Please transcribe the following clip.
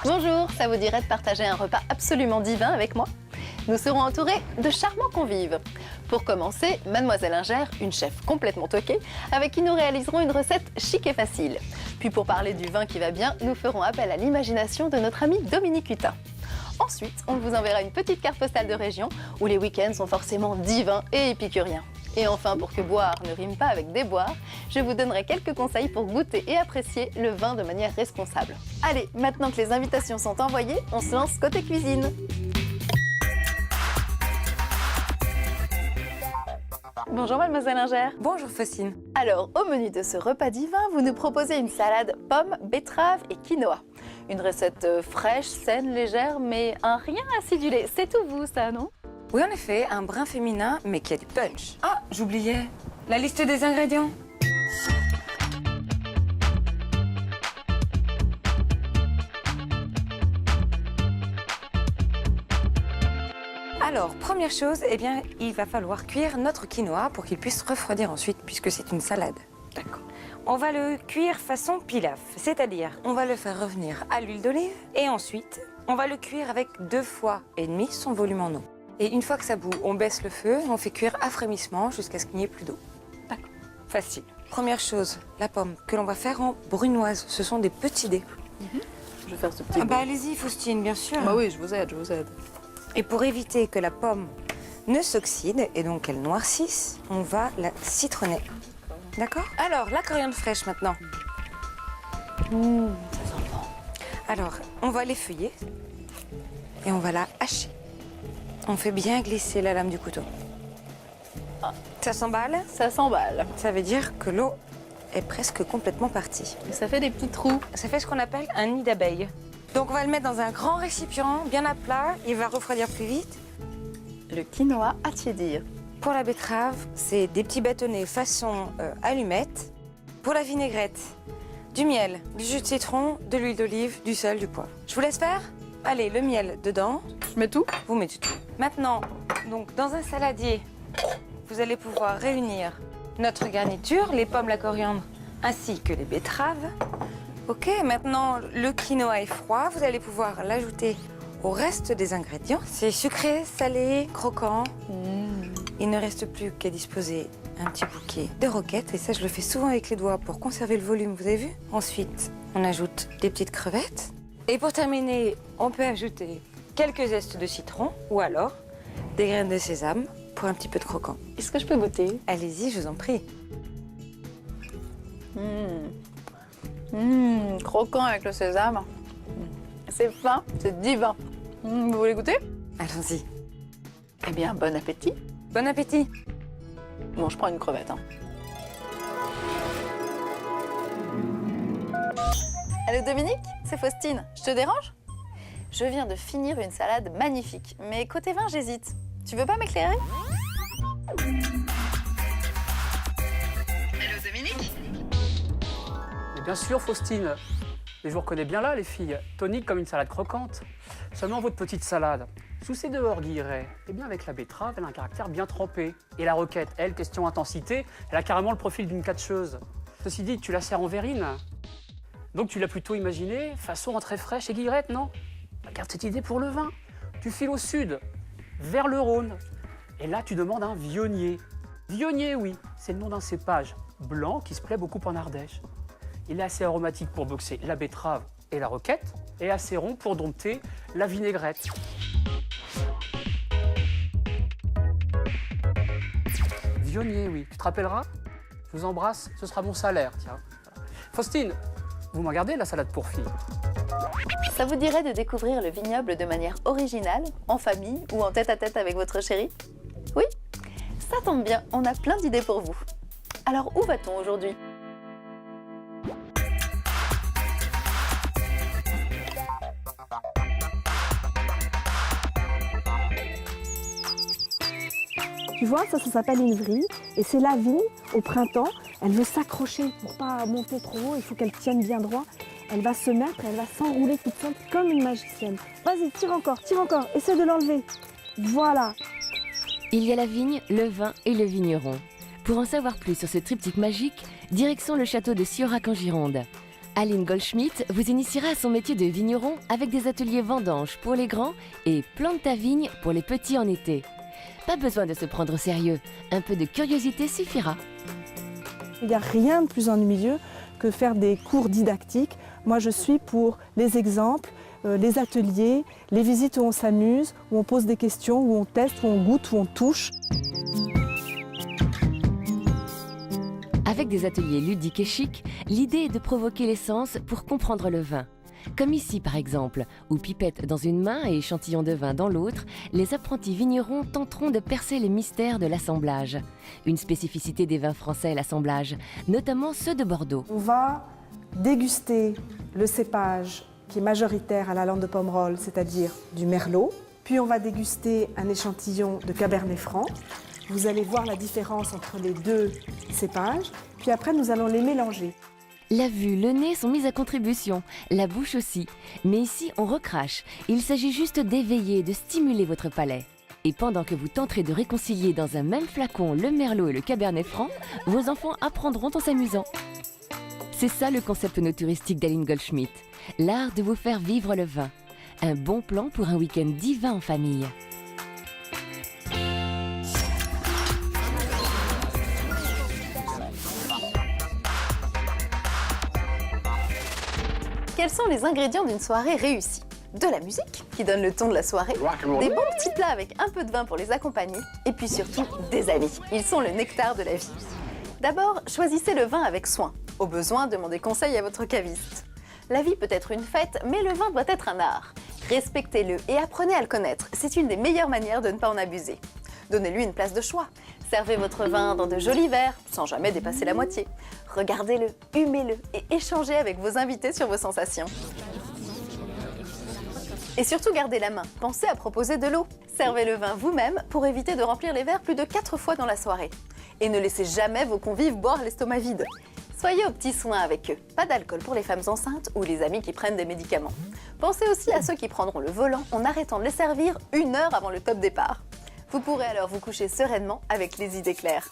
Bonjour, ça vous dirait de partager un repas absolument divin avec moi? Nous serons entourés de charmants convives. Pour commencer, Mademoiselle Ingère, une chef complètement toquée, avec qui nous réaliserons une recette chic et facile. Puis pour parler du vin qui va bien, nous ferons appel à l'imagination de notre ami Dominique Hutin. Ensuite, on vous enverra une petite carte postale de région où les week-ends sont forcément divins et épicuriens. Et enfin, pour que boire ne rime pas avec déboire, je vous donnerai quelques conseils pour goûter et apprécier le vin de manière responsable. Allez, maintenant que les invitations sont envoyées, on se lance côté cuisine. Bonjour Mademoiselle Ingère. Bonjour Faustine. Alors, au menu de ce repas divin, vous nous proposez une salade pommes, betteraves et quinoa. Une recette fraîche, saine, légère, mais un rien acidulé. C'est tout vous, ça, non? Oui, en effet, un brin féminin, mais qui a du punch. Ah, j'oubliais, la liste des ingrédients. Alors, première chose, eh bien, il va falloir cuire notre quinoa pour qu'il puisse refroidir ensuite, puisque c'est une salade. D'accord. On va le cuire façon pilaf, c'est-à-dire on va le faire revenir à l'huile d'olive et ensuite on va le cuire avec 2,5 fois son volume en eau. Et une fois que ça bout, on baisse le feu et on fait cuire à frémissement jusqu'à ce qu'il n'y ait plus d'eau. D'accord. Facile. Première chose, la pomme que l'on va faire en brunoise. Ce sont des petits dés. Je vais faire ce petit Bah allez-y Faustine, bien sûr. Bah oui, je vous aide, je vous aide. Et pour éviter que la pomme ne s'oxyde et donc qu'elle noircisse, on va la citronner. D'accord? Alors, la coriandre fraîche maintenant. Ça sent bon. Alors, on va l'effeuiller et on va la hacher. On fait bien glisser la lame du couteau. Ça s'emballe? Ça s'emballe. Ça veut dire que l'eau est presque complètement partie. Et ça fait des petits trous. Ça fait ce qu'on appelle un nid d'abeille. Donc on va le mettre dans un grand récipient, bien à plat. Il va refroidir plus vite. Le quinoa à tiédir. Pour la betterave, c'est des petits bâtonnets façon allumette. Pour la vinaigrette, du miel, du jus de citron, de l'huile d'olive, du sel, du poivre. Je vous laisse faire? Allez, le miel dedans. Je mets tout? Vous mettez tout. Maintenant, donc dans un saladier, vous allez pouvoir réunir notre garniture, les pommes, la coriandre, ainsi que les betteraves. Ok, maintenant le quinoa est froid, vous allez pouvoir l'ajouter au reste des ingrédients. C'est sucré, salé, croquant. Il ne reste plus qu'à disposer un petit bouquet de roquettes. Et ça, je le fais souvent avec les doigts pour conserver le volume, vous avez vu? Ensuite, on ajoute des petites crevettes. Et pour terminer, on peut ajouter quelques zestes de citron ou alors des graines de sésame pour un petit peu de croquant. Est-ce que je peux goûter? Allez-y, je vous en prie. Croquant avec le sésame. C'est fin, c'est divin. Vous voulez goûter? Allons-y. Eh bien, bon appétit. Bon appétit. Bon, je prends une crevette. Allô Dominique, c'est Faustine. Je te dérange? Je viens de finir une salade magnifique, mais côté vin, j'hésite. Tu veux pas m'éclairer? Allô Dominique? Mais bien sûr, Faustine. Et je vous reconnais bien là, les filles. Tonique comme une salade croquante. Seulement votre petite salade, sous ces deux orguilleraie, eh bien avec la betterave, elle a un caractère bien trempé. Et la roquette, elle, question intensité, elle a carrément le profil d'une catcheuse. Ceci dit, tu la sers en verrine. Donc tu l'as plutôt imaginé façon entrée fraîche et guillerette, non? Garde cette idée pour le vin. Tu files au sud, vers le Rhône. Et là, tu demandes un vionnier. Vionnier, oui, c'est le nom d'un cépage blanc qui se plaît beaucoup en Ardèche. Il est assez aromatique pour boxer la betterave et la roquette, et assez rond pour dompter la vinaigrette. Vionnier, oui. Tu te rappelleras? Je vous embrasse, ce sera mon salaire, tiens. Faustine, vous m'en gardez la salade pour filles? Ça vous dirait de découvrir le vignoble de manière originale, en famille ou en tête-à-tête avec votre chéri? Oui? Ça tombe bien, on a plein d'idées pour vous. Alors où va-t-on aujourd'hui? Tu vois, ça s'appelle une vrille. Et c'est la vigne, au printemps, elle veut s'accrocher pour pas monter trop haut. Il faut qu'elle tienne bien droit. Elle va se mettre, elle va s'enrouler toute seule comme une magicienne. Vas-y, tire encore, essaie de l'enlever. Voilà. Il y a la vigne, le vin et le vigneron. Pour en savoir plus sur ce triptyque magique, direction le château de Siorac en Gironde. Aline Goldschmidt vous initiera à son métier de vigneron avec des ateliers vendanges pour les grands et plante ta vigne pour les petits en été. Pas besoin de se prendre au sérieux, un peu de curiosité suffira. Il n'y a rien de plus ennuyeux que faire des cours didactiques. Moi, je suis pour les exemples, les ateliers, les visites où on s'amuse, où on pose des questions, où on teste, où on goûte, où on touche. Avec des ateliers ludiques et chics, l'idée est de provoquer les sens pour comprendre le vin. Comme ici par exemple, où pipette dans une main et échantillon de vin dans l'autre, les apprentis vignerons tenteront de percer les mystères de l'assemblage. Une spécificité des vins français, l'assemblage, notamment ceux de Bordeaux. On va déguster le cépage qui est majoritaire à la lande de Pomerol, c'est-à-dire du merlot. Puis on va déguster un échantillon de cabernet franc. Vous allez voir la différence entre les deux cépages. Puis après, nous allons les mélanger. La vue, le nez sont mis à contribution, la bouche aussi. Mais ici, on recrache. Il s'agit juste d'éveiller, de stimuler votre palais. Et pendant que vous tenterez de réconcilier dans un même flacon le merlot et le cabernet franc, vos enfants apprendront en s'amusant. C'est ça le concept no touristique d'Aline Goldschmidt. L'art de vous faire vivre le vin. Un bon plan pour un week-end divin en famille. Quels sont les ingrédients d'une soirée réussie? De la musique, qui donne le ton de la soirée, des bons petits plats avec un peu de vin pour les accompagner, et puis surtout des amis. Ils sont le nectar de la vie. D'abord, choisissez le vin avec soin. Au besoin, demandez conseil à votre caviste. La vie peut être une fête, mais le vin doit être un art. Respectez-le et apprenez à le connaître. C'est une des meilleures manières de ne pas en abuser. Donnez-lui une place de choix. Servez votre vin dans de jolis verres, sans jamais dépasser la moitié. Regardez-le, humez-le et échangez avec vos invités sur vos sensations. Et surtout, gardez la main. Pensez à proposer de l'eau. Servez le vin vous-même pour éviter de remplir les verres plus de 4 fois dans la soirée. Et ne laissez jamais vos convives boire l'estomac vide. Soyez aux petits soins avec eux. Pas d'alcool pour les femmes enceintes ou les amis qui prennent des médicaments. Pensez aussi à ceux qui prendront le volant en arrêtant de les servir 1 heure avant le top départ. Vous pourrez alors vous coucher sereinement avec les idées claires.